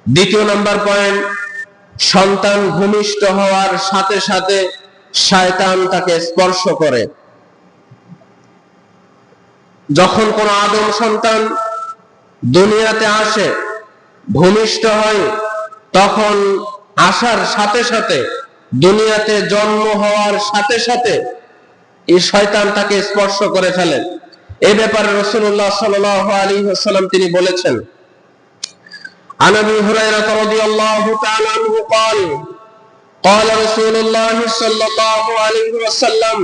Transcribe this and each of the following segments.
দ্বিতীয় number point, সন্তান ভূমিষ্ঠ হওয়ার সাথে সাথে শয়তান তাকে স্পর্শ করে। যখন কোন আদম সন্তান দুনিয়াতে আসে, ভূমিষ্ঠ হয়, তখন আসার সাথে সাথে, দুনিয়াতে জন্ম হওয়ার সাথে সাথে এই শয়তান তাকে স্পর্শ করে ফেলেন। এই ব্যাপারে রাসূলুল্লাহ সাল্লাল্লাহু আলাইহি ওয়াসাল্লাম তিনি বলেছেন, আন আবি হুরায়রা রাদিয়াল্লাহু তাআলা আনহু قال قال رسول الله সাল্লাল্লাহু আলাইহি ওয়াসাল্লাম,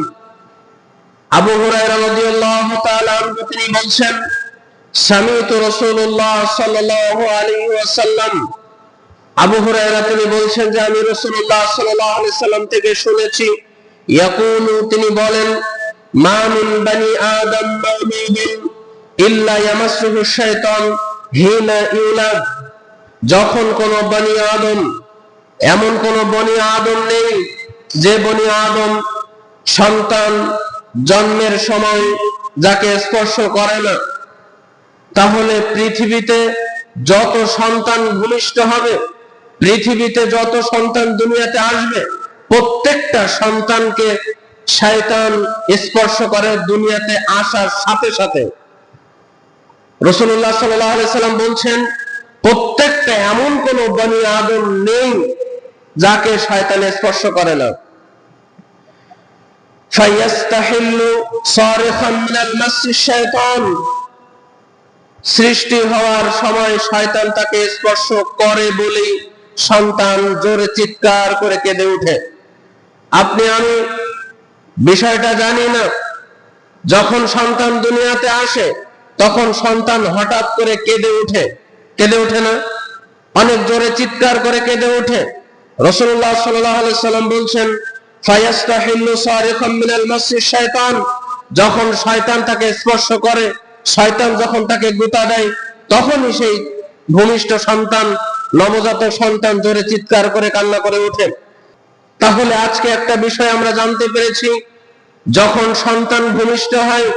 আবু হুরায়রা রাদিয়াল্লাহু তাআলা আনহু তিনি বলেন, সামি'তু রাসূলুল্লাহ সাল্লাল্লাহু আলাইহি ওয়াসাল্লাম, আবু হুরায়রা তিনি বলেন যে আমি রাসূলুল্লাহ সাল্লাল্লাহু আলাইহি ওয়াসাল্লাম থেকে শুনেছি, ইয়াকুলু তিনি বলেন, মা মিন বানি আদম মাউলুদুন ইল্লা ইয়ামাসসুহু শাইতান হিনা ইউলাদ। যখন কোন বনি আদম, এমন কোন বনি আদম নেই যে বনি আদম সন্তান জন্মের সময় যাকে স্পর্শ করে না। তাহলে পৃথিবীতে যত সন্তান ভূমিষ্ঠ হবে, পৃথিবীতে যত সন্তান দুনিয়াতে আসবে, প্রত্যেকটা সন্তানকে শয়তান স্পর্শ করে দুনিয়াতে আসার সাথে সাথে। রাসূলুল্লাহ সাল্লাল্লাহু আলাইহি সাল্লাম বলছেন, প্রত্যেকটা এমন কোন বনি আদম নেই যাকে শয়তান স্পর্শ করে না। ফায়াস্তাহিল্লু সারিখান মিনাল মাসিশ শাইতান, সৃষ্টি হওয়ার সময় শয়তান তাকে স্পর্শ করে বলেই সন্তান জোরে চিৎকার করে কেঁদে ওঠে। আপনি আমি বিষয়টা জানি না, যখন সন্তান দুনিয়াতে আসে তখন সন্তান হঠাৎ করে কেঁদে ওঠে না, অনেক জোরে চিৎকার করে কেঁদে ওঠে। রাসূলুল্লাহ সাল্লাল্লাহু আলাইহি সাল্লাম বলছেন, ফায়াস্তাহিল্লু সারিখান মিনাল মাসিশ শাইতান, যখন শয়তান তাকে স্পর্শ করে, শয়তান যখন তাকে গুঁতা দেয়, তখনই সেই ভূমিষ্ঠ সন্তান, নবজাতক সন্তান জোরে চিৎকার করে কান্না করে ওঠে। তাহলে আজকে একটা বিষয় আমরা জানতে পেরেছি, যখন সন্তান ভূমিষ্ঠ হয়,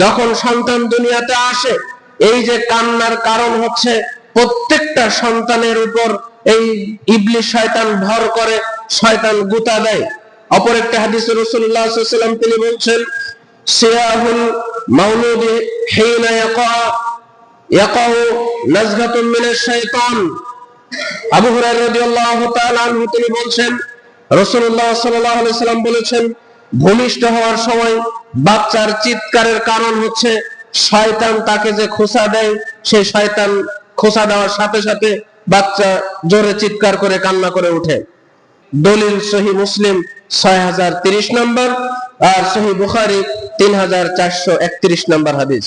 যখন সন্তান দুনিয়াতে আসে, এই যে কান্নার কারণ হচ্ছে প্রত্যেকটা সন্তানের উপর এই ইবলিস শয়তান ভর করে, শয়তান গুঁতা দেয়। অপর একটা হাদিসে রাসূলুল্লাহ সাল্লাল্লাহু আলাইহি ওয়াসাল্লাম তিনি বলছেন, সিয়াহুল মাউলুদি হিনা ইয়াকাউ নাজগাতুন মিনাশ শাইতান। আবু হুরায়রা রাদিয়াল্লাহু তাআলা আনহু তিনি বলছেন, রাসূলুল্লাহ সাল্লাল্লাহু আলাইহি ওয়াসাল্লাম বলেছেন, ভূমিষ্ঠ হওয়ার সময় বাচ্চার চিৎকারের কারণ হচ্ছে শয়তান তাকে যে খোঁচা দেয়, সেই শয়তান খোঁচা দেওয়ার সাথে সাথে বাচ্চা জোরে চিৎকার করে কান্না করে ওঠে। দলিল সহিহ মুসলিম 6030 নম্বর আর সহিহ বুখারী 3431 নম্বর হাদিস।